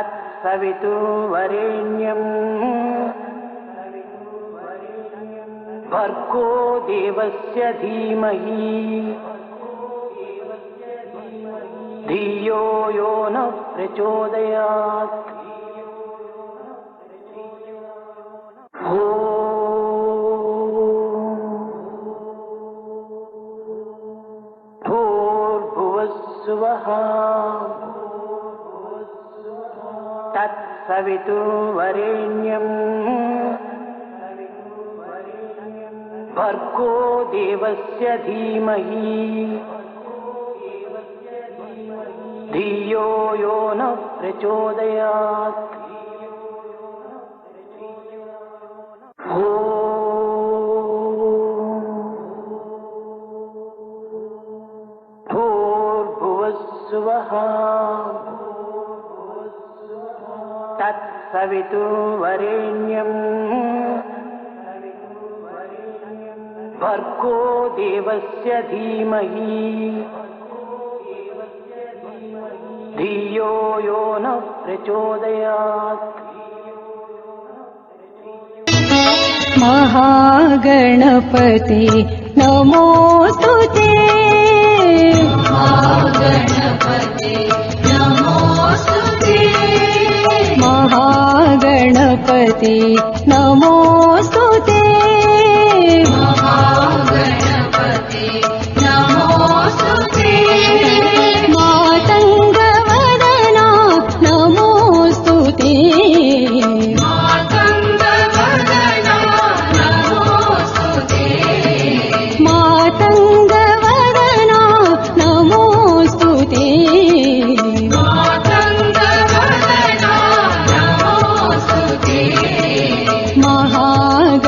तत्सवितुर्वरेण्यम् भर्गो देवस्य धीमहि धियो यो नः प्रचोदयात्। भूर्भुवस्सुवः तत्सवितुर्वरेण्यम् भर्गो देवस्य धीमहि धियो यो नः प्रचोदयात्। भूर्भुवस्सुवः तत्सवितुर्वरेण्यम् भर्गो देवस्य धीमहि धियो यो नः प्रचोदयात्। महागणपति नमोस्तुते। महागणपति नमोस्तुते। महागणपति नमोस्तुते। महागणपति नमोस्तुते। मातङ्गवदना नमोस्तुते। मातङ्गवदना नमोस्तुते। मातङ्गवदना नमोस्तुते। मातङ्गवदना नमोस्तुते। महागणपति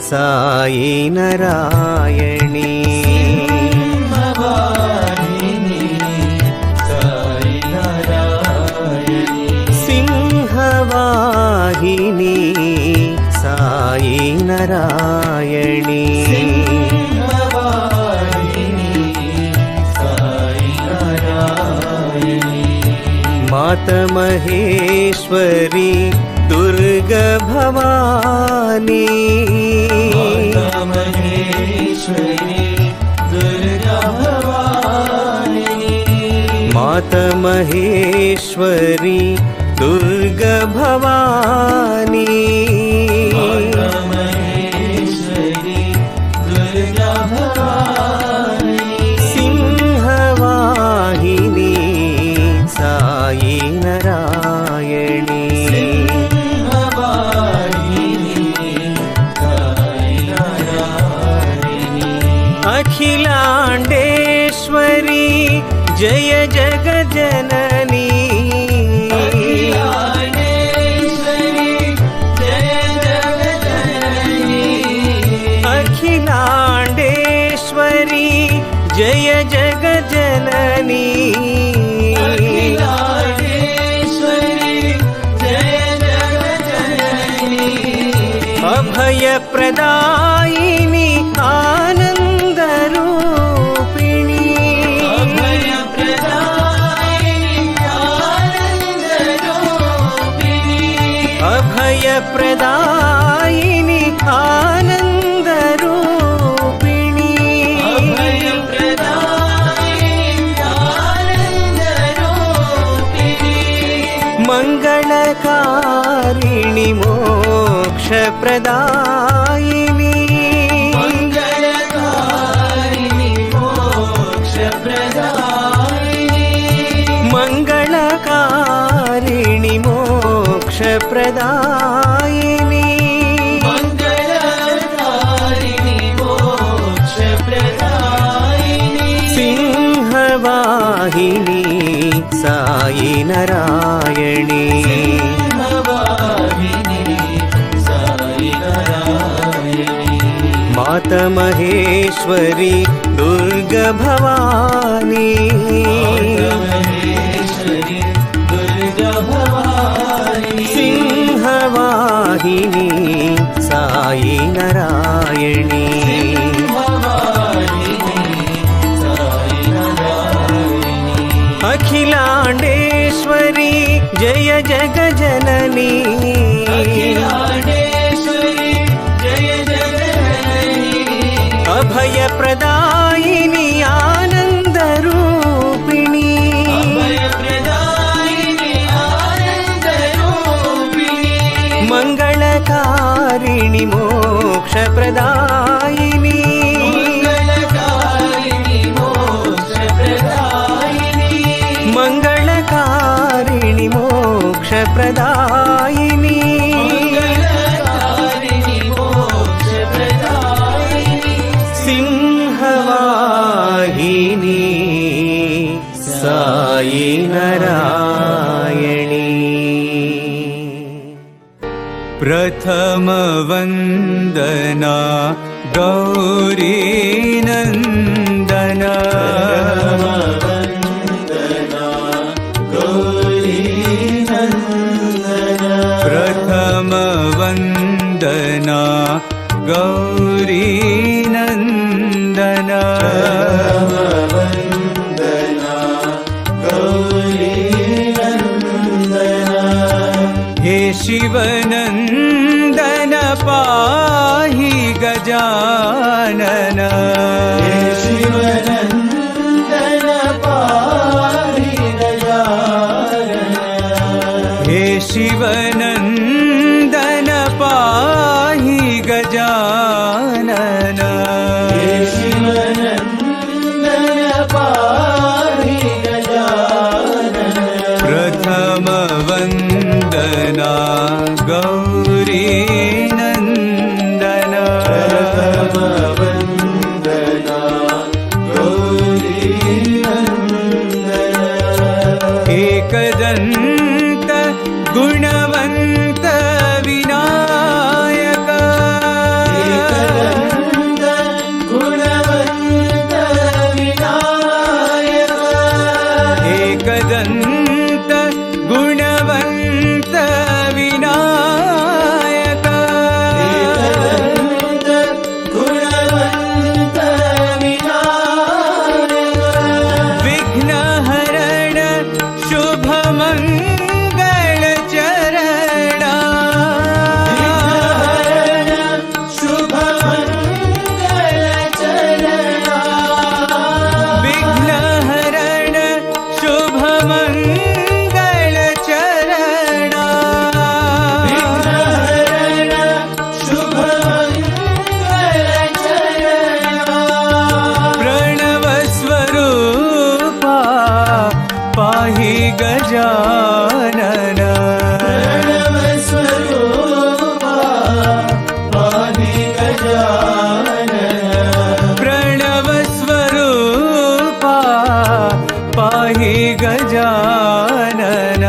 साई नारायणी सिंहवाहिनी साई नारायणी मात महेश्वरी दुर्गा भवानी मात महेश्वरी दुर्गा भवानी सिंहवाहिनी साई नारायणी अखिलांडेश्वरी जय जगज्जननी अखिलांडेश्वरी जय जगज्जननी अभय प्रदायिनी आनंद रूपिणी अभय प्रदायिनी आनंद रूपिणी मंगलकारिणी मोक्ष प्रदायिनी मंगलकारिणी मोक्ष प्रदायिनी सिंहवाहिनी साई नारायणी माता महेश्वरी दुर्गा भवानी सिंहवाहिनी साई नारायणी अखिलांडेश्वरी जय जगज्जननी अभय प्रदायिनी आनंद रूपिणी मंगलकारिणी मोक्ष प्रदायिनी मंगलकारिणी मोक्ष प्रदायिनी सिंहवाहिनी साई नारायणी प्रथम वंदना गौरी नंदना प्रथम वंदना गौरी नंदना हे शिवनंदन पाहि गजानन हे शिवनंदन पाहि गजानन प्रथम वंदना गजानन प्रणव स्वरूपा पाहि गजानन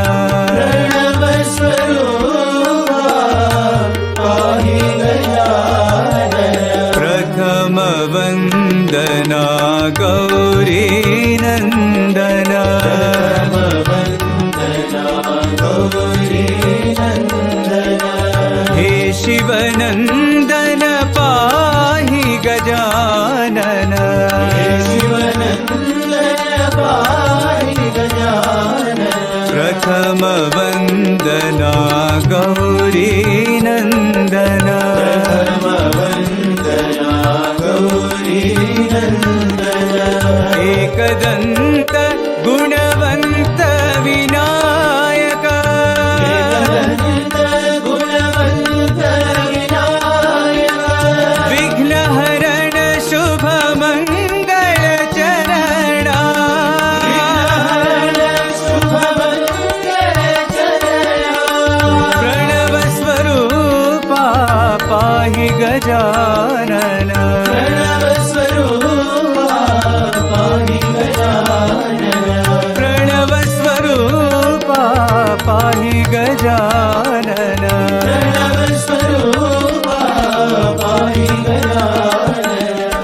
प्रथम वंदना गौरी नंदन हे शिवनंदन पाहि गजानन प्रथम वंदना गौरी नंदन एकदंत गुणवंत विनायक विघ्नहरण शुभ मंगल चरणा प्रणव स्वरूपा पाहि गजानन प्रणव स्वरूपा पाहि गजानन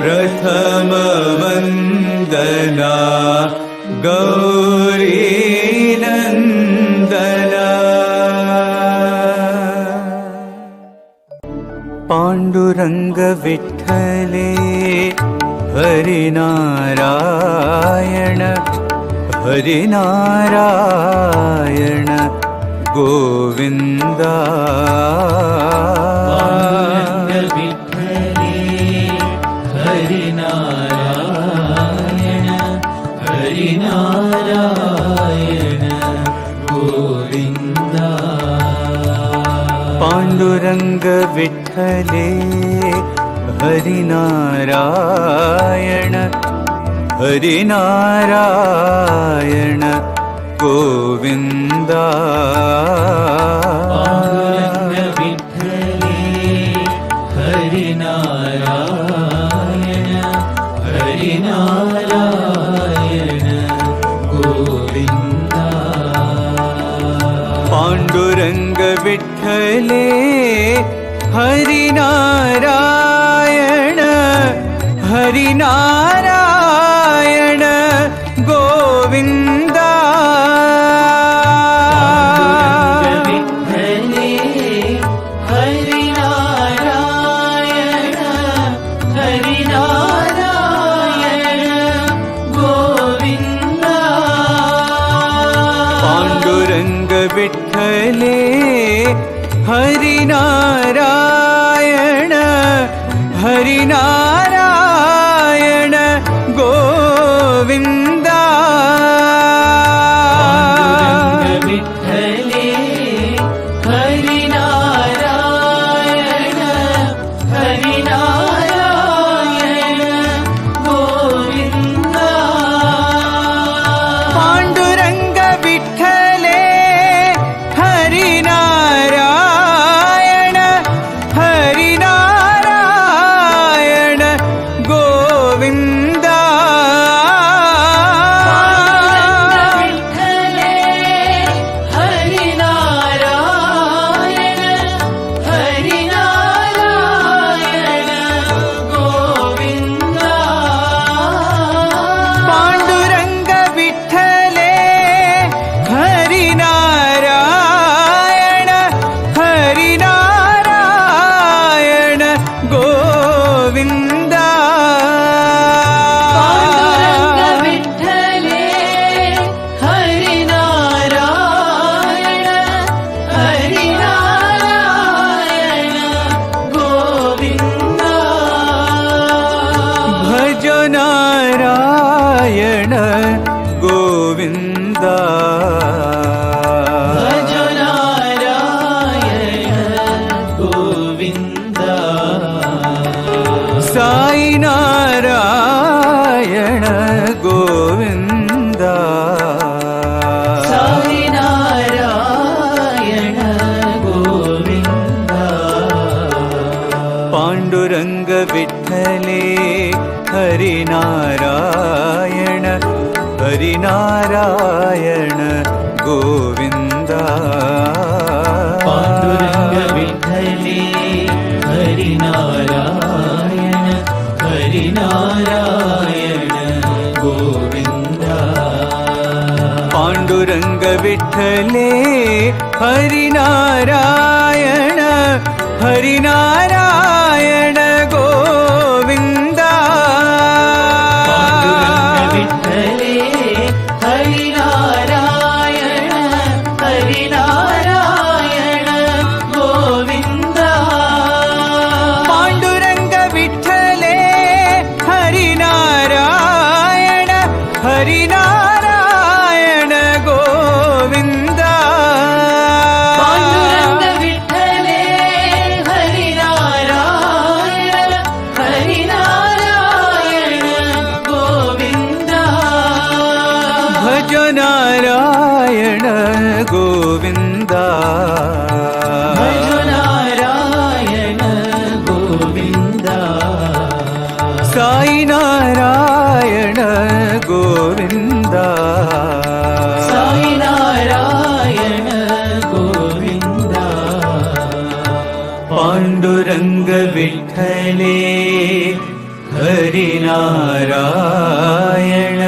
प्रथम वंदना गौरी नंदन पांडुरंग विठ्ठले हरिनारायण हरिनारायण गोविंदा हरिनारायण हरिनारायण गोविंदा पांडुरंग विठ्ठले हरिनारायण हरिनारायण गोविंदा विठ्ठले हरिनारायण हरिनारायण गोविंदा पांडुरंग विठ्ठले हरिनारायण हरिनारायण गोविंदा विठ्ठले हरिनारायण हरिनारायण गोविंदा पांडुरंग विठ्ठले हरिनारायण हरिनारायण गोविंदा विठ्ठले हरिनारायण हरिनारायण गोविंदा पांडुरंग विठ्ठले हरिनारायण हरिनारायण गोविंदा विठ्ठले हरिनारायण हरिनारायण गोविंदा पांडुरंग विठ्ठले हरिनारायण हरिनारायण गोविंदा विठ्ठले हरिनारायण हरिनारायण गोविंदा भज नारायण गोविंदा भज नारायण गोविंदा साई नारायण गोविंदा साई हरिनारायण गोविन्द पाण्डुरङ्ग विठ्ठले हरिनारायण हरिनारायण गोविन्द पाण्डुरङ्ग विठ्ठले हरिनारायण हरिनारायण गोविन्द पाण्डुरङ्ग विठ्ठले हरिनारायण हरिनारायण गोविन्द पाण्डुरङ्ग विठ्ठले हरिनारायण हरिनारायण गोविन्द पाण्डुरङ्ग विठ्ठले हरिनारायण हरिनारायण गोविन्द भज नारायण गोविन्द भज नारायण गोविन्द साई नारायण गोविन्द साई नारायण गोविन्द पाण्डुरङ्ग विठ्ठले हरिनारायण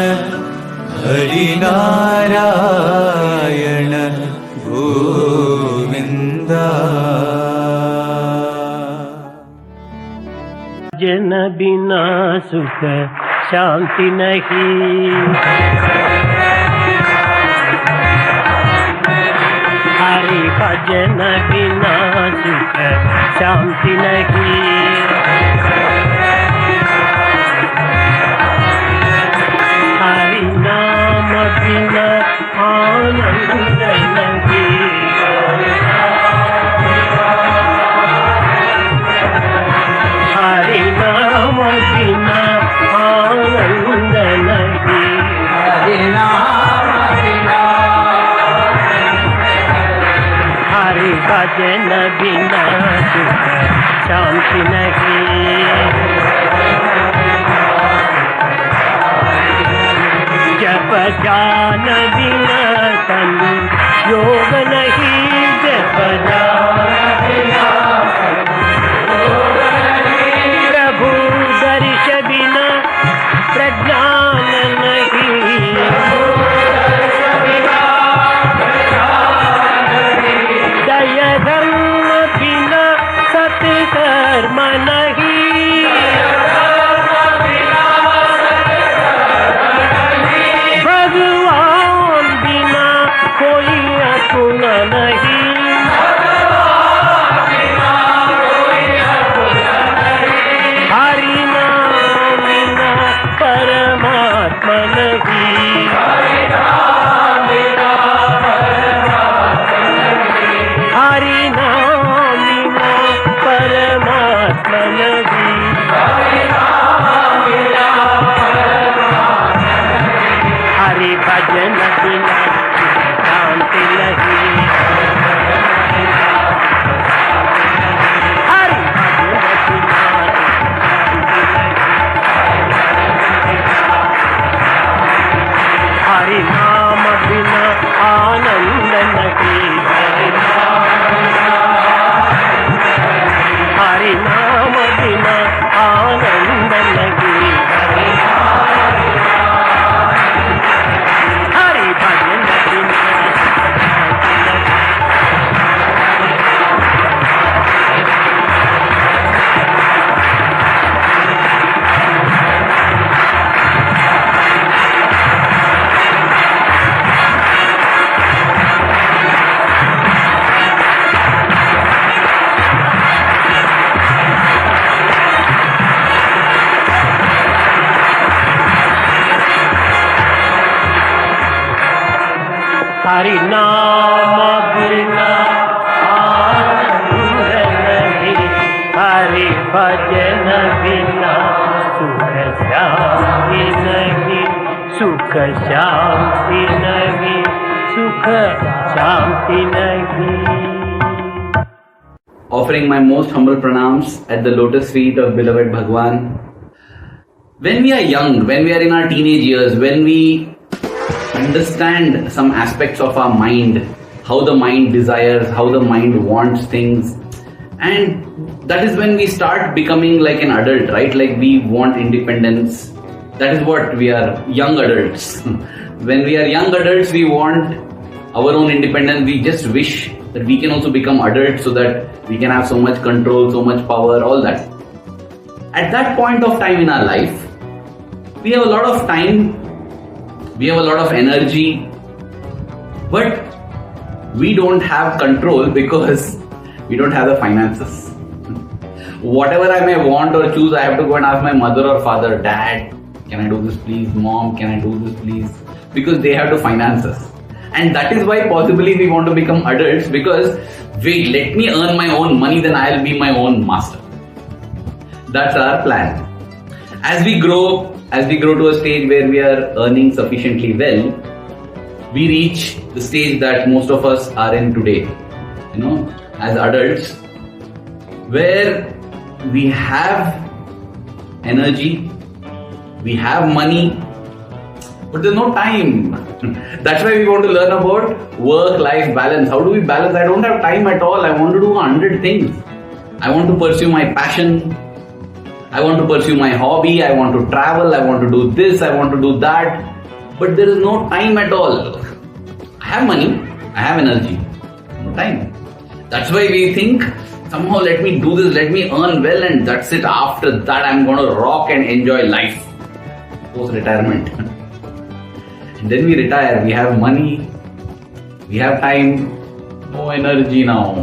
हरिनारायण गोविन्द जन बिना सुख शांति नहीं, हरि भजन बिना सुख शांति नहीं, हरि नाम बिना आनंद नहीं, हरि नाम बिना आनंद नहीं, हरि भजन बिना सुख शांति नहीं, जप जान बिना तन योग नहीं, जप जान बिना प्रभु दर्श बिना प्रज्ञान नहीं, दय धर्म बिना सत्कर्म नहीं, भगवान बिना कोई अपना नहीं, हरि नाम बिना परमात्मा नहीं, हरि नाम बिना परमात्मा नहीं, हरि भजन बिना शांति नहीं, हरि भजन बिना हरि नाम बिना आनंद नहीं, हरि नाम बिना आनंद नहीं, हरि भजन बिना हरि नाम बिना आनंद नहीं, हरि भजन बिना सुख शांति नहीं, सुख शांति नहीं, सुख शांति नहीं। Offering my most humble pranams at the lotus feet of beloved Bhagwan. When we are young, when we are in our teenage years, when we understand some aspects of our mind, how the mind desires, how the mind wants things. And that is when we start becoming like an adult, right? Like we want independence. That is what we are, young adults. When we are young adults, we want our own independence. We just wish that we can also become adults so that we can have so much control, so much power, all that. At that point of time in our life, we have a lot of time, we have a lot of energy, but we don't have control because we don't have the finances. Whatever I may want or choose, I have to go and ask my mother or father, Dad, can I do this please? Mom, can I do this please? Because they have to finance us. And that is why possibly we want to become adults, because wait, let me earn my own money, then I'll be my own master. That's our plan. As we grow to a stage where we are earning sufficiently well, we reach the stage that most of us are in today, as adults, where we have energy, we have money, but there's no time. That's why we want to learn about work-life balance. How do we balance? I don't have time at all. I want to do 100 things. I want to pursue my passion. I want to pursue my hobby. I want to travel. I want to do this. I want to do that. But there is no time at all. I have money. I have energy. No time. That's why we think, somehow let me do this, let me earn well, and that's it. After that, I'm going to rock and enjoy life. Post-retirement. And then we retire. We have money. We have time. No energy now.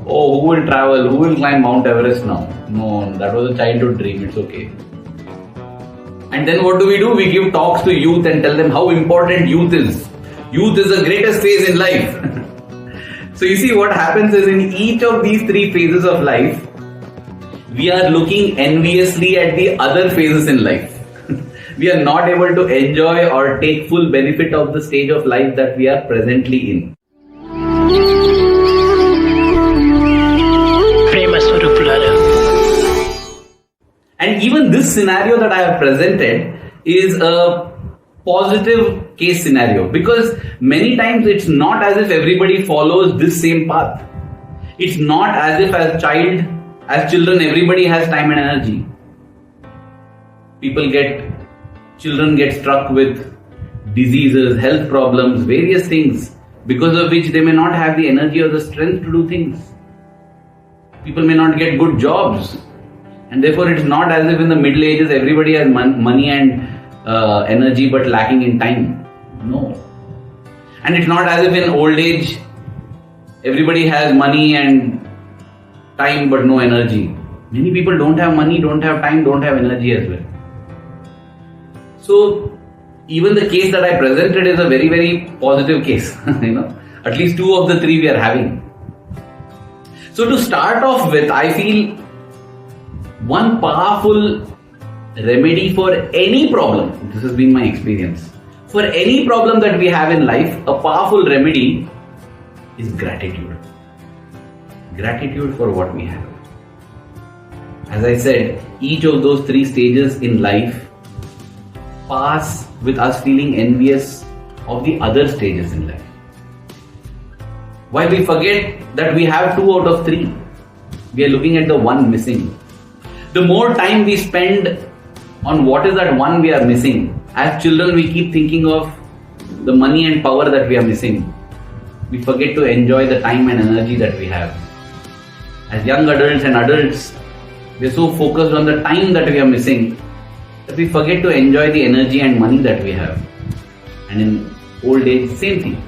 Oh, who will travel? Who will climb Mount Everest now? No, that was a childhood dream. It's okay. And then what do? We give talks to youth and tell them how important youth is. Youth is the greatest phase in life. So you see, what happens is, in each of these three phases of life, we are looking enviously at the other phases in life. We are not able to enjoy or take full benefit of the stage of life that we are presently in. And even this scenario that I have presented is a positive case scenario, because many times it's not as if everybody follows this same path. It's not as if as children, everybody has time and energy. Children get struck with diseases, health problems, various things, because of which they may not have the energy or the strength to do things. People may not get good jobs, and therefore it's not as if in the Middle Ages everybody has money and energy but lacking in time. No. And it's not as if in old age everybody has money and time but no energy. Many people don't have money, don't have time, don't have energy as well. So even the case that I presented is a very, very positive case. At least two of the three we are having. So to start off with, I feel one powerful remedy for any problem, this has been my experience, for any problem that we have in life, a powerful remedy is gratitude. Gratitude for what we have. As I said, each of those three stages in life pass with us feeling envious of the other stages in life. While we forget that we have 2 out of 3, we are looking at the one missing. The more time we spend on what is that one we are missing, as children we keep thinking of the money and power that we are missing. We forget to enjoy the time and energy that we have. As young adults and adults, we are so focused on the time that we are missing that we forget to enjoy the energy and money that we have. And in old age, same thing.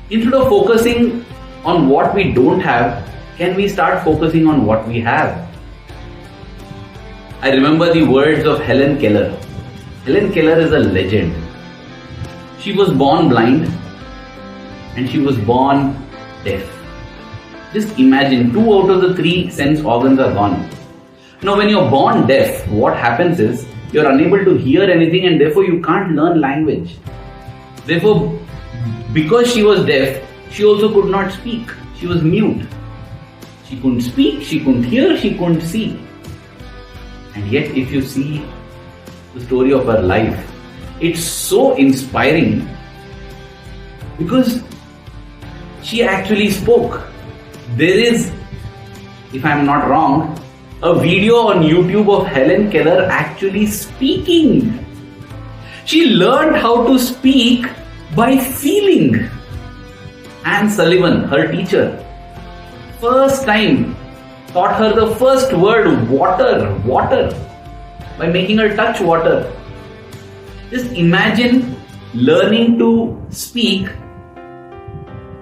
Instead of focusing on what we don't have, can we start focusing on what we have? I remember the words of Helen Keller. Helen Keller is a legend. She was born blind and she was born deaf. Just imagine, 2 out of the 3 sense organs are gone. Now when you're born deaf, what happens is you're unable to hear anything and therefore you can't learn language. Therefore, because she was deaf, she also could not speak. She was mute. She couldn't speak, she couldn't hear, she couldn't see. And yet if you see the story of her life, It's so inspiring because she actually spoke. There is, if I'm not wrong, a video on YouTube of Helen Keller actually speaking. She learned how to speak by feeling. Anne Sullivan, her teacher, first time taught her the first word water, by making her touch water. Just imagine learning to speak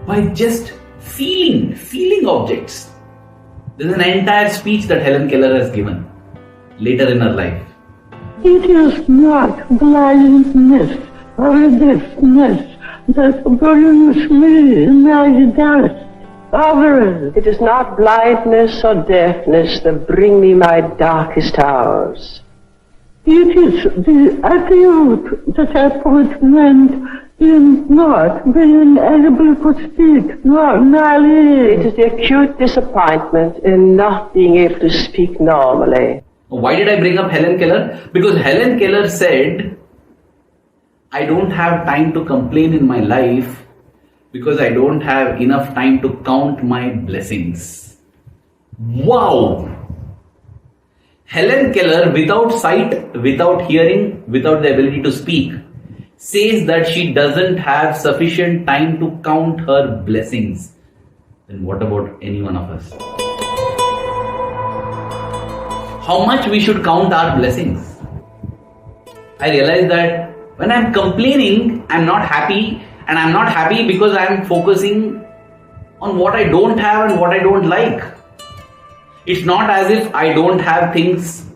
by just feeling objects. There's an entire speech that Helen Keller has given later in her life. It is not blindness or deafness that brings me my darkest. It is not blindness or deafness that bring me my darkest hours. It is the attitude that I portend in not being able to speak normally. It is the acute disappointment in not being able to speak normally. Why did I bring up Helen Keller? Because Helen Keller said, I don't have time to complain in my life because I don't have enough time to count my blessings. Wow! Helen Keller, without sight, without hearing, without the ability to speak, says that she doesn't have sufficient time to count her blessings. Then what about any one of us? How much we should count our blessings? I realize that when I'm complaining, I'm not happy, and I'm not happy because I'm focusing on what I don't have and what I don't like. It's not as if I don't have things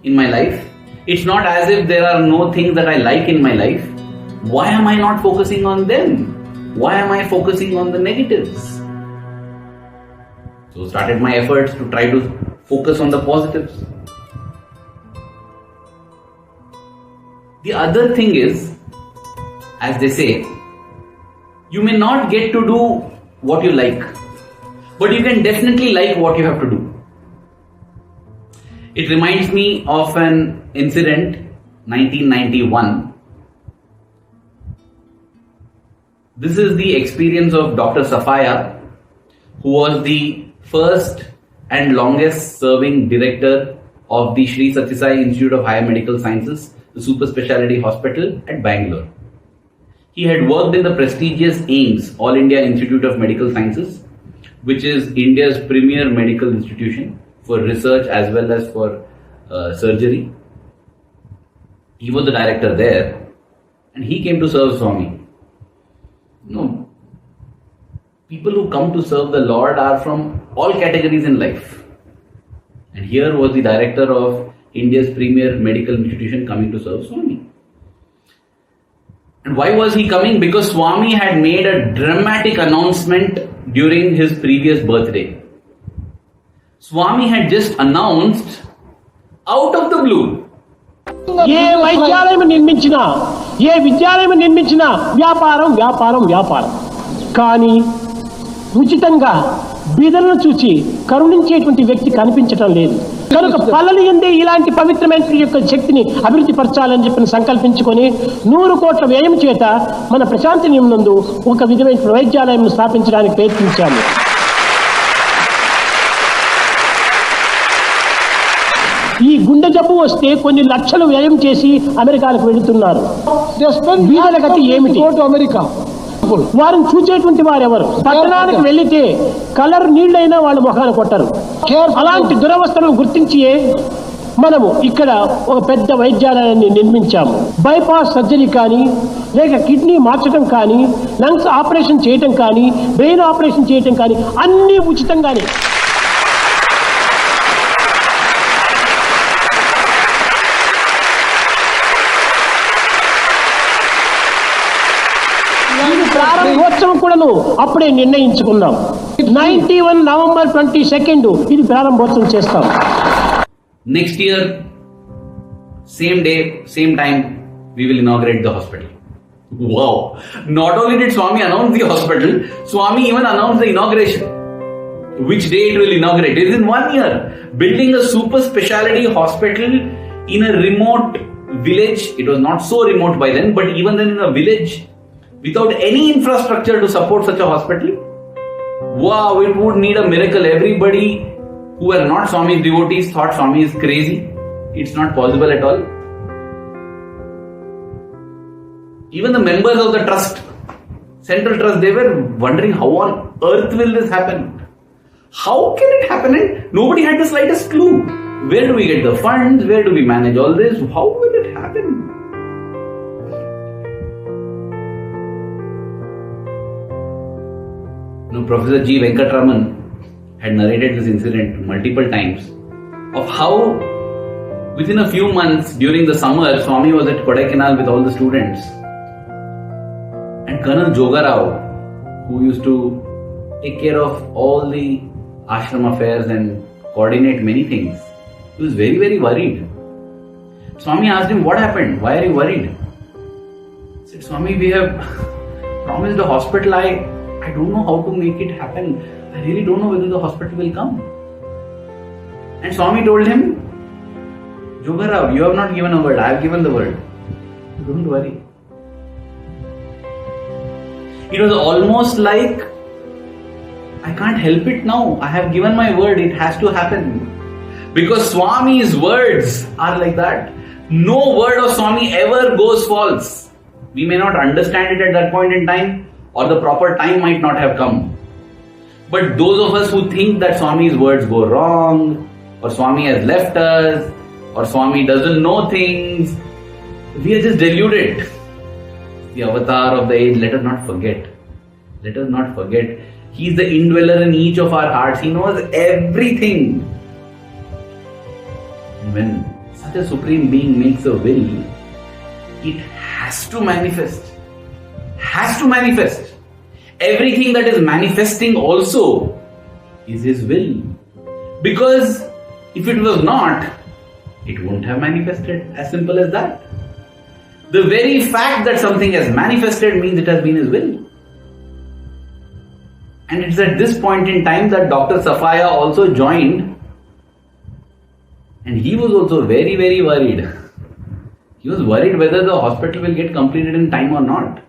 in my life. It's not as if there are no things that I like in my life. Why am I not focusing on them? Why am I focusing on the negatives? So started my efforts to try to focus on the positives. The other thing is, as they say, you may not get to do what you like, but you can definitely like what you have to do. It reminds me of an incident, 1991. This is the experience of Dr. Safaya, who was the first and longest serving director of the Sri Sathya Sai Institute of Higher Medical Sciences, the super specialty hospital at Bangalore. He had worked in the prestigious AIIMS, All India Institute of Medical Sciences, which is India's premier medical institution for research as well as for surgery. He was the director there, and he came to serve Swami. People who come to serve the Lord are from all categories in life. And here was the director of India's premier medical institution coming to serve Swami. And why was he coming? Because Swami had made a dramatic announcement during his previous birthday. Swami had just announced out of the blue. ఏ వైద్యాలయం నిర్మించినా, ఏ విద్యాలయం నిర్మించినా వ్యాపారం వ్యాపారం వ్యాపారం. కానీ ఉచితంగా బీదలను చూచి కరుణించేటువంటి వ్యక్తి కనిపించటం లేదు. కనుక పల్లెలు ఎందే ఇలాంటి పవిత్రమైన యొక్క శక్తిని అభివృద్ధి పరచాలని చెప్పి సంకల్పించుకొని 100 కోట్ల వ్యయం చేత మన ప్రశాంతి నిలయం నందు ఒక విధమైన వైద్యాలయం స్థాపించడానికి ప్రయత్నించాము. ఈ గుండె జబ్బు వస్తే కొన్ని లక్షలు వ్యయం చేసి అమెరికాలకు వెళుతున్నారు. వీళ్ళ గతి ఏమిటి? అమెరికా వారిని చూచేటువంటి వారెవరు? పట్టణానికి వెళ్లితే కలర్ నీళ్ళైనా వాళ్ళు మొహాన్ని కొట్టరు. అలాంటి దురవస్థలను గుర్తించి మనము ఇక్కడ ఒక పెద్ద వైద్యాలయాన్ని నిర్మించాము. బైపాస్ సర్జరీ కానీ, లేక కిడ్నీ మార్చడం కానీ, లంగ్స్ ఆపరేషన్ చేయటం కానీ, బ్రెయిన్ ఆపరేషన్ చేయటం కానీ అన్నీ ఉచితంగానే. ప్రారంభోత్సవం కూడాను అప్పుడే నిర్ణయించుకున్నాం. 91 నవంబర్ 22 ఇది ప్రారంభోత్సవం చేస్తాం. Next year, same day, same time, we will inaugurate the hospital. Wow! Not only did Swami announce the hospital, Swami even announced the inauguration. Which day it will inaugurate? It is in 1 year. Building a super specialty hospital in a remote village, it was not so remote by then, but even then in a village, without any infrastructure to support such a hospital, wow, it would need a miracle. Everybody who were not Swami's devotees thought Swami is crazy. It's not possible at all. Even the members of the trust, central trust, they were wondering how on earth will this happen? How can it happen? And nobody had the slightest clue. Where do we get the funds? Where do we manage all this? How will it happen? Professor G. Venkatraman had narrated this incident multiple times of how within a few months during the summer, Swami was at Kodaikanal with all the students. And Colonel Jogarao, who used to take care of all the ashram affairs and coordinate many things, he was very, very worried. Swami asked him, what happened? Why are you worried? He said, Swami, we have promised a hospital. I don't know how to make it happen. I really don't know whether the hospital will come. And Swami told him, Jogarao, you have not given a word. I have given the word. Don't worry. It was almost like, I can't help it now. I have given my word. It has to happen. Because Swami's words are like that. No word of Swami ever goes false. We may not understand it at that point in time, or the proper time might not have come. But those of us who think that Swami's words go wrong, or Swami has left us, or Swami doesn't know things, we are just deluded. The avatar of the age, let us not forget. Let us not forget. He is the indweller in each of our hearts. He knows everything. And when such a supreme being makes a will, it has to manifest. Has to manifest. Everything that is manifesting also is His will. Because if it was not, it wouldn't have manifested. As simple as that. The very fact that something has manifested means it has been His will. And it's at this point in time that Dr. Safaya also joined. And he was also very, very worried. He was worried whether the hospital will get completed in time or not.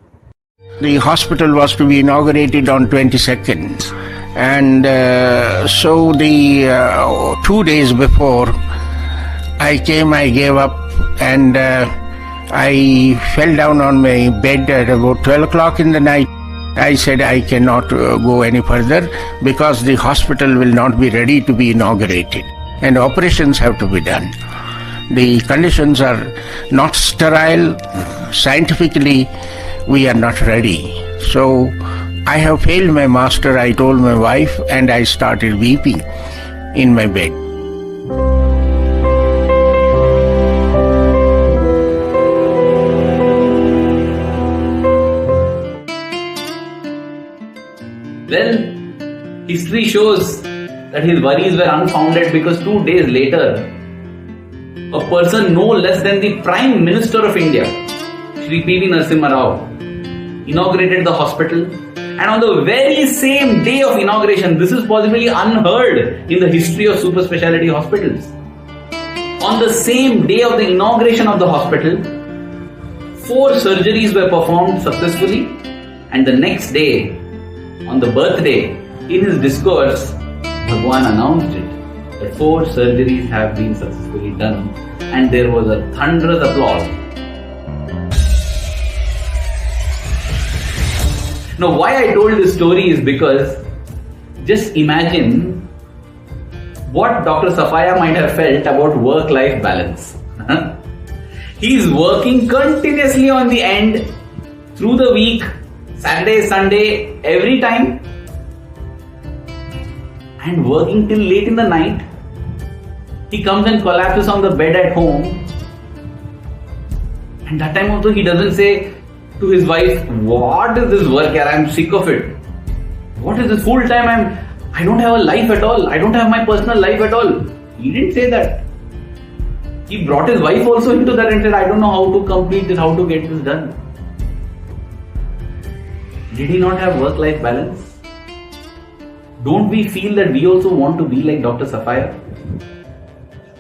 The hospital was to be inaugurated on 22nd, and so the 2 days before I came, I gave up, and I fell down on my bed at about 12 o'clock in the night. I said I cannot go any further because the hospital will not be ready to be inaugurated and operations have to be done. The conditions are not sterile. Scientifically, we are not ready. So I have failed my master, I told my wife, and I started weeping in my bed. Well, history shows that his worries were unfounded because 2 days later, a person no less than the Prime Minister of India, Shri P.V. Narasimha Rao, inaugurated the hospital, and on the very same day of inauguration, this is possibly unheard in the history of super speciality hospitals. On the same day of the inauguration of the hospital, 4 surgeries were performed successfully, and the next day, on the birthday, in his discourse, Bhagwan announced it, that 4 surgeries have been successfully done, and there was a thunderous applause. Now, why I told this story is because just imagine what Dr. Safaya might have felt about work-life balance. He is working continuously on the end through the week, Saturday, Sunday, every time, and working till late in the night. He comes and collapses on the bed at home, and that time also he doesn't say to his wife, what is this work here? I'm sick of it. What is this full time? I don't have a life at all. I don't have my personal life at all. He didn't say that. He brought his wife also into that and said, I don't know how to complete this, how to get this done. Did he not have work-life balance? Don't we feel that we also want to be like Dr. Safaya?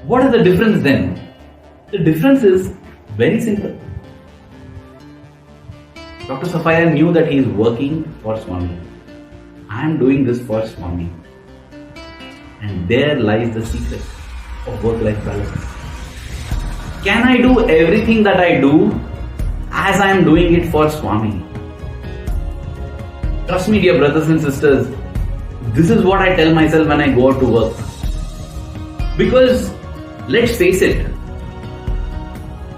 What is the difference then? The difference is Very simple. Dr. Safaya knew that he is working for Swami. I am doing this for Swami. And there lies the secret of work-life balance. Can I do everything that I do as I am doing it for Swami? Trust me, dear brothers and sisters, this is what I tell myself when I go out to work. Because, let's face it,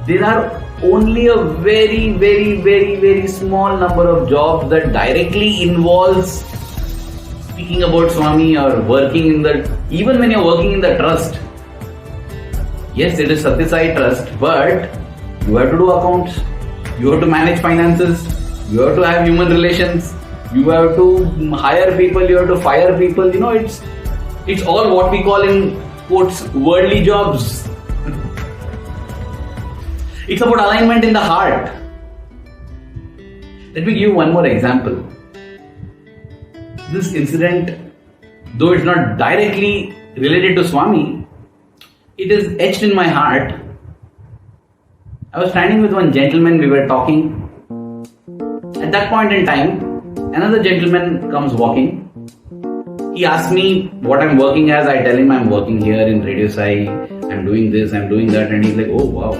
there are only a very small number of jobs that directly involves speaking about Swami or working in the, even when you're working in the trust. Yes, it is Satya Sai Trust, but you have to do accounts, you have to manage finances, you have to have human relations, you have to hire people, you have to fire people. It's all what we call in quotes worldly jobs. It's about alignment in the heart. Let me give you one more example. This incident, though it's not directly related to Swami, it is etched in my heart. I was standing with one gentleman, we were talking. At that point in time, another gentleman comes walking. He asks me what I'm working as. I tell him I'm working here in Radio Sai. I'm doing this, I'm doing that. And he's like, oh, wow.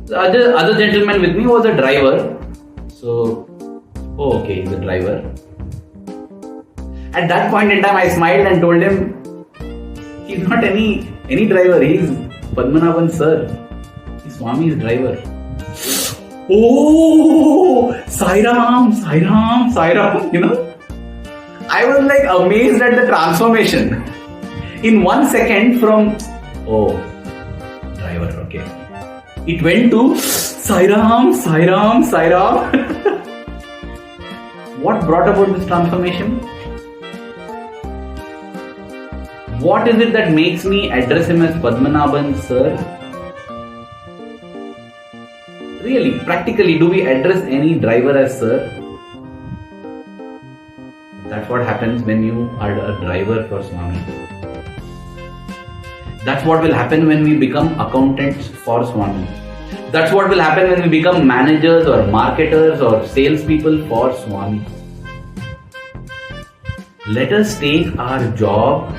The other gentleman with me was a driver. So, okay, he's a driver. At that point in time, I smiled and told him, he's not any driver. He's Padmanabhan sir. He's Swami's driver. Oh, Sai Ram. I was like amazed at the transformation. In 1 second from, oh, driver, okay. It went to Sai Ram. What brought about this transformation? What is it that makes me address him as Padmanabhan sir? Really, practically, do we address any driver as sir? That's what happens when you are a driver for Swami. That's what will happen when we become accountants for Swami. That's what will happen when we become managers or marketers or salespeople for Swami. Let us take our job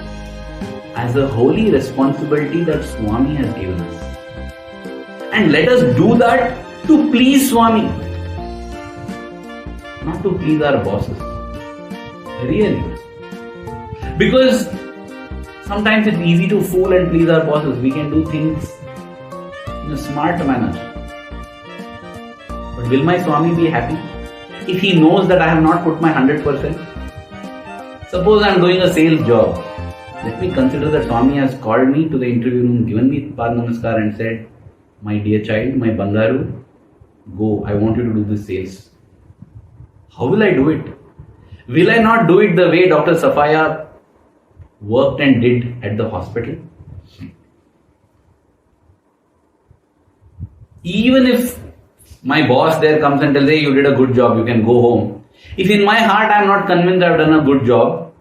as a holy responsibility that Swami has given us. And let us do that to please Swami. Not to please our bosses. Really. Because sometimes it's easy to fool and please our bosses. We can do things in a smart manner. But will my Swami be happy if he knows that I have not put my 100%? Suppose I am doing a sales job. Let me consider that Swami has called me to the interview room, given me Pad Namaskar and said, my dear child, my Bangaru, go, I want you to do this sales. How will I do it? Will I not do it the way Dr. Safaya worked and did at the hospital? Even if my boss there comes and tells, hey, you did a good job, you can go home. If in my heart I am not convinced I have done a good job,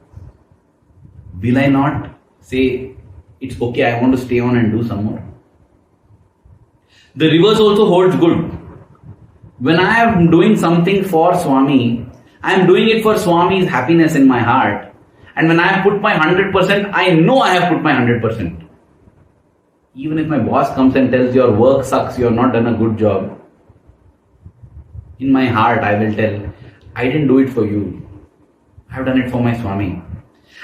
will I not say, it's okay, I want to stay on and do some more? The reverse also holds good. When I am doing something for Swami, I am doing it for Swami's happiness in my heart. And when I have put my 100%, I know I have put my 100%. Even if my boss comes and tells your work sucks, you have not done a good job, in my heart I will tell, I didn't do it for you. I have done it for my Swami.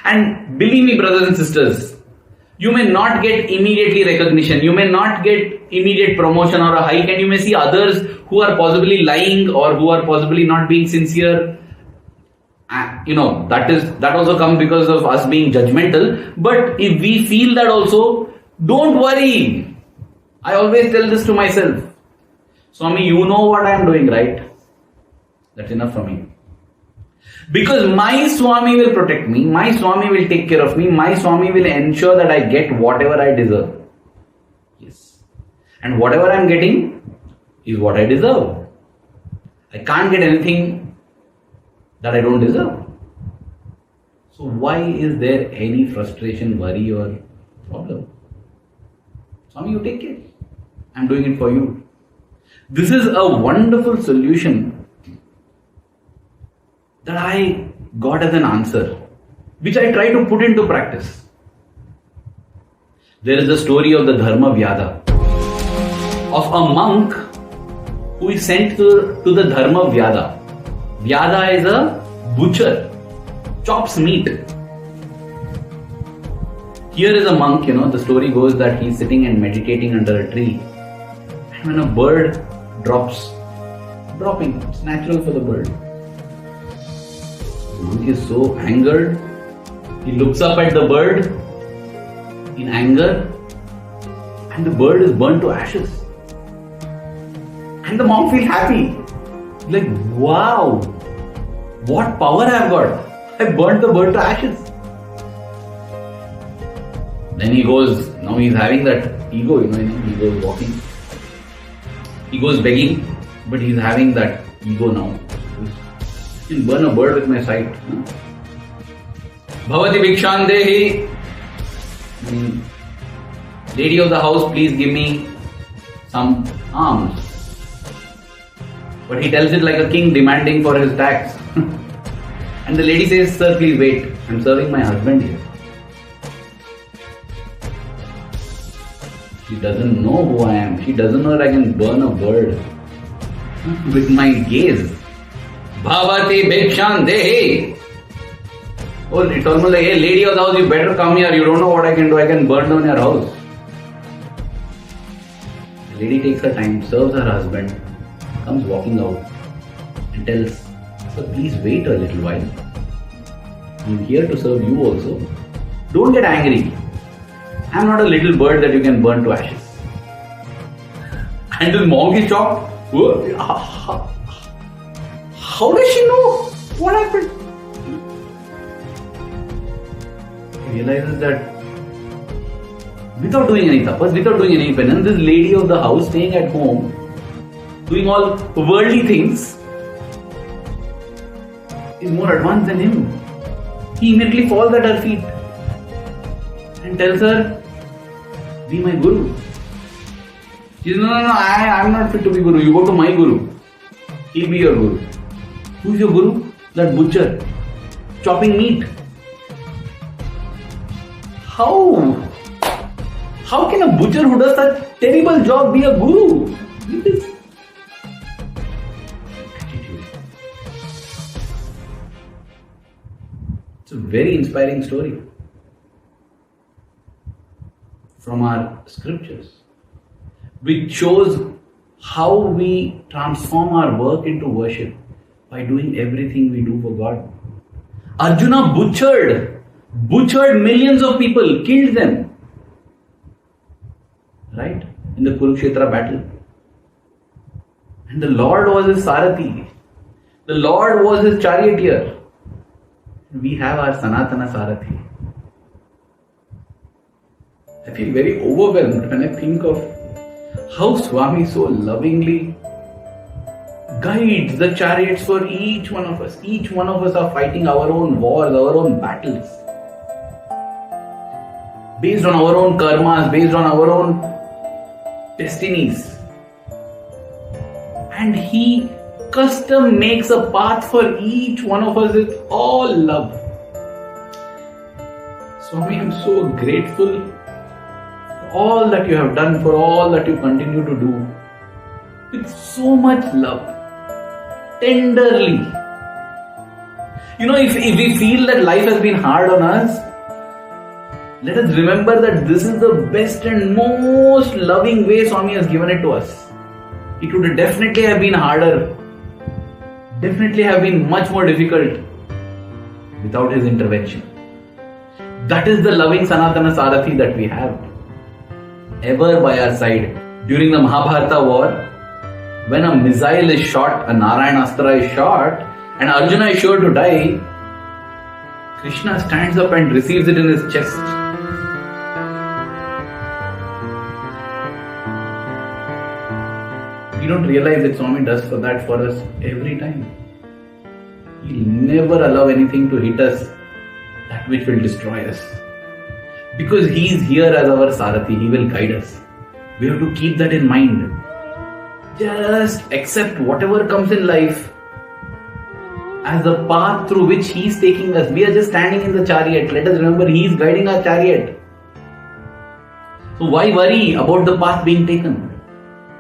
And believe me, brothers and sisters, you may not get immediately recognition, you may not get immediate promotion or a hike, and you may see others who are possibly lying or who are possibly not being sincere. That also comes because of us being judgmental. But if we feel that also, don't worry. I always tell this to myself. Swami, you know what I am doing, right? That's enough for me. Because my Swami will protect me, my Swami will take care of me, my Swami will ensure that I get whatever I deserve. Yes. And whatever I am getting is what I deserve. I can't get anything that I don't deserve. So why is there any frustration, worry or problem? Swami, you take care. I'm doing it for you. This is a wonderful solution that I got as an answer, which I try to put into practice. There is a story of the Dharma Vyada, of a monk who is sent to the Dharma Vyada. Vyada is a butcher, chops meat. Here is a monk, the story goes that he's sitting and meditating under a tree. And when a bird dropping, it's natural for the bird. The monk is so angered, he looks up at the bird in anger, and the bird is burnt to ashes. And the monk feels happy. Like, wow, what power I've got. I burnt the bird to ashes. Then he goes, now he's having that ego, he goes walking. He goes begging, but he's having that ego now. I can burn a bird with my sight. Bhavati Bhikshandehi. Lady of the house, please give me some alms. But he tells it like a king demanding for his tax. And the lady says, sir, please wait. I'm serving my husband here. She doesn't know who I am. She doesn't know that I can burn a bird with my gaze. Bhavati Bhikshandehi. Oh, it's almost like, hey, lady of the house, you better come here. You don't know what I can do. I can burn down your house. The lady takes her time, serves her husband, comes walking out and tells, sir, please wait a little while. I'm here to serve you also. Don't get angry. I'm not a little bird that you can burn to ashes. And this monk is shocked. How does she know what happened? He realizes that without doing any tapas, without doing any penance, this lady of the house staying at home, doing all worldly things, is more advanced than him. He immediately falls at her feet and tells her, be my guru. She says, no, I'm not fit to be guru. You go to my guru. He'll be your guru. Who's your guru? That butcher, chopping meat. How can a butcher who does such terrible job be a guru? Look at this attitude. It's a very inspiring story from our scriptures, which shows how we transform our work into worship by doing everything we do for God. Arjuna butchered millions of people, killed them, right, in the Kurukshetra battle. And the Lord was his Sarathi. The Lord was his charioteer. We have our Sanatana Sarathi. I feel very overwhelmed when I think of how Swami so lovingly guides the chariots for each one of us. Each one of us are fighting our own wars, our own battles. Based on our own karmas, based on our own destinies. And he custom makes a path for each one of us with all love. Swami, I am so grateful for all that you have done, for all that you continue to do. With so much love. Tenderly. If we feel that life has been hard on us, let us remember that this is the best and most loving way Swami has given it to us. It would definitely have been harder, definitely have been much more difficult without his intervention. That is the loving Sanatana Sarathi that we have, ever by our side. During the Mahabharata war, when a missile is shot, a Narayanastra is shot, and Arjuna is sure to die, Krishna stands up and receives it in his chest. We don't realize that Swami does for us every time. He'll never allow anything to hit us, that which will destroy us. Because He is here as our Sarathi, He will guide us. We have to keep that in mind. Just accept whatever comes in life as the path through which He is taking us. We are just standing in the chariot. Let us remember He is guiding our chariot. So why worry about the path being taken?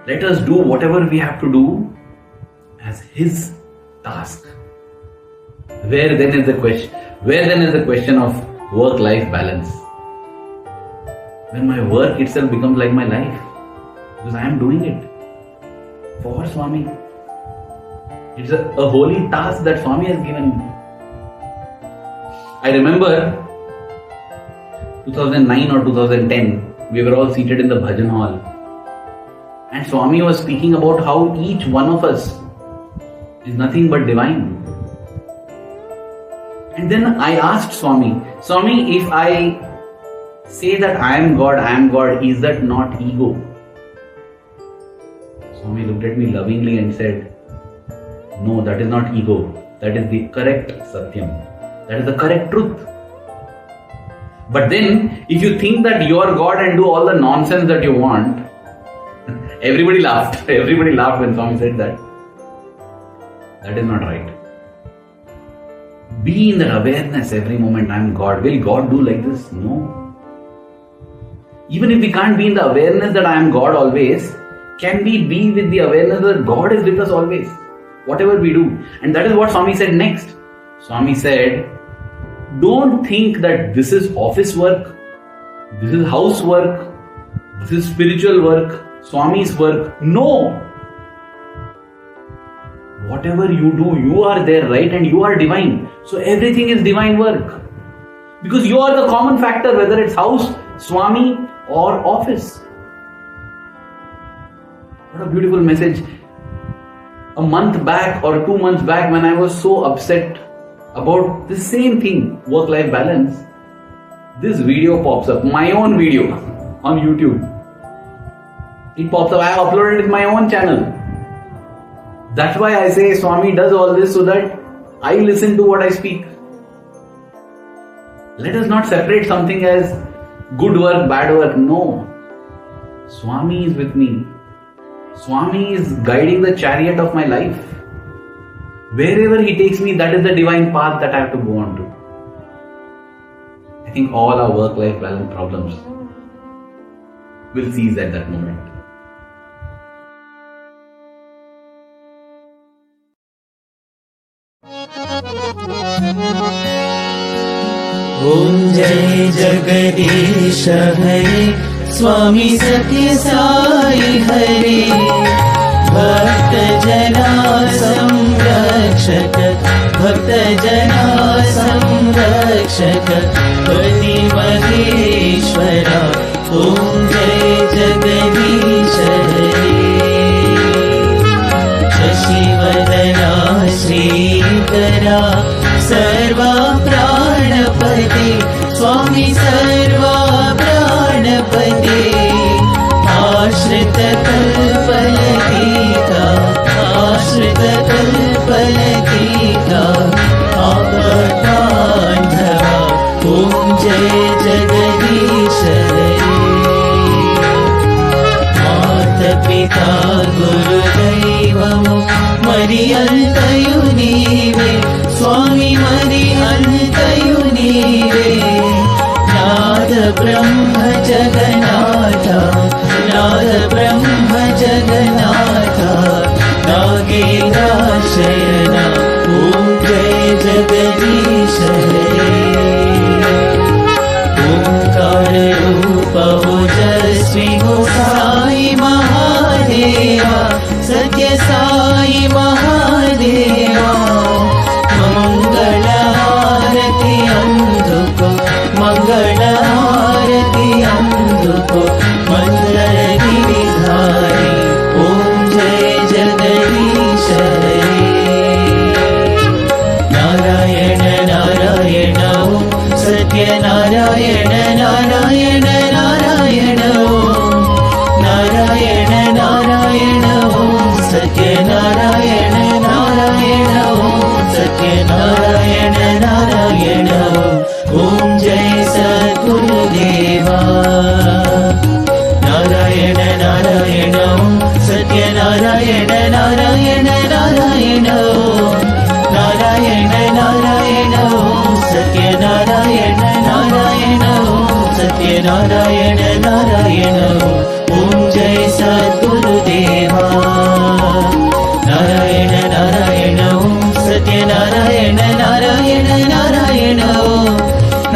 Let us do whatever we have to do as His task. Where then is the question of work-life balance? When my work itself becomes like my life, because I am doing it for Swami. It's a holy task that Swami has given me. I remember 2009 or 2010, we were all seated in the bhajan hall, and Swami was speaking about how each one of us is nothing but divine. And then I asked Swami, if I say that I am God, is that not ego? Swami looked at me lovingly and said, no, that is not ego. That is the correct Satyam. That is the correct truth. But then, if you think that you are God and do all the nonsense that you want, everybody laughed. Everybody laughed when Swami said that. That is not right. Be in that awareness every moment, I am God. Will God do like this? No. Even if we can't be in the awareness that I am God always, can we be with the awareness that God is with us always? Whatever we do. And that is what Swami said next. Swami said, don't think that this is office work, this is housework, this is spiritual work, Swami's work. No. Whatever you do, you are there, right? And you are divine. So everything is divine work. Because you are the common factor, whether it's house, Swami or office. What a beautiful message. A month back or 2 months back, when I was so upset about the same thing, work-life balance, this video pops up, my own video on YouTube. It pops up, I have uploaded it in my own channel. That's why I say Swami does all this so that I listen to what I speak. Let us not separate something as good work, bad work. No. Swami is with me. Swami is guiding the chariot of my life. Wherever He takes me, that is the divine path that I have to go on to. I think all our work-life balance problems will cease at that moment. ॐ जय जगदीश हरे स्वामी सत्य साई हरे भक्त जना संरक्षक भक्त जना संरक्षक पति महेश्वरा ॐ जय जगदीश हरे शशिवदना श्रीकरा सर्वा प्राणपते स्वामी सर्वा प्राणपते आश्रित कल्पलतीका आश्रित कल्पलतीका आपदान्धवा ॐ जय जगदीश हरे मातपिता गुरुदैवमु मरियन्तयु नीवे स्वामी मरियन्तयु नीवे नाद ब्रह्म जगन्नाथ नाद ब्रह्म जगन्नाथ नागेन्द्रशयना ॐ जय जगदीश हरे ओंकार रूप ओजस्वी हो साई महादेवा सत्य साई महादेवा मंगल आरती अंधुको मंगल आरती अंधुको मंगल गिरिधारी ओम जय जगदीश हरे नारायण नारायण ओम सत्य नारायण नारायण नारायण ओम नारायण नारायण ओम सत्य नारायण नारायण ओम सत्य नारायण नारायण ओम जय सद्गुरुदेवा नारायण नारायण नारायण नारायण ओम जय सद्गुरुदेवा नारायण नारायण ओम सत्यनारायण नारायण नारायण ओम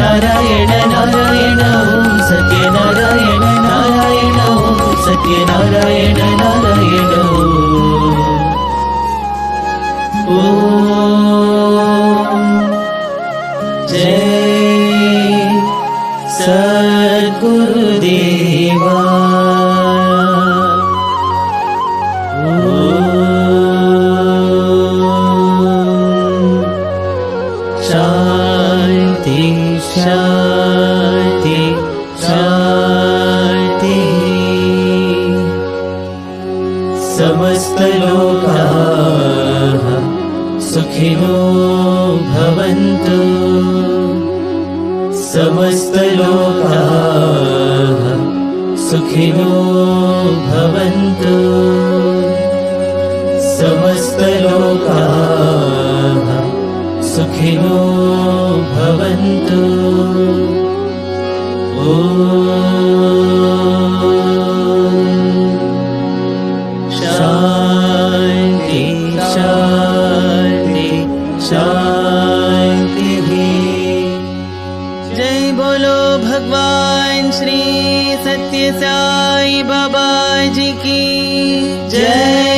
नारायण नारायण ओम सत्यनारायण नारायण ओम सत्यनारायण नारायण ओम जय सद्गुरुदेवा शांति शांति शांति समस्त लोकाः सुखिनो भवन्तु समस्त लोकाः सुखिनो भवन्तु समस्त लोकाः सुखिनो भवन्तु शांति शांति शांति जय बोलो भगवान श्री सत्य साई बाबा जी की जय।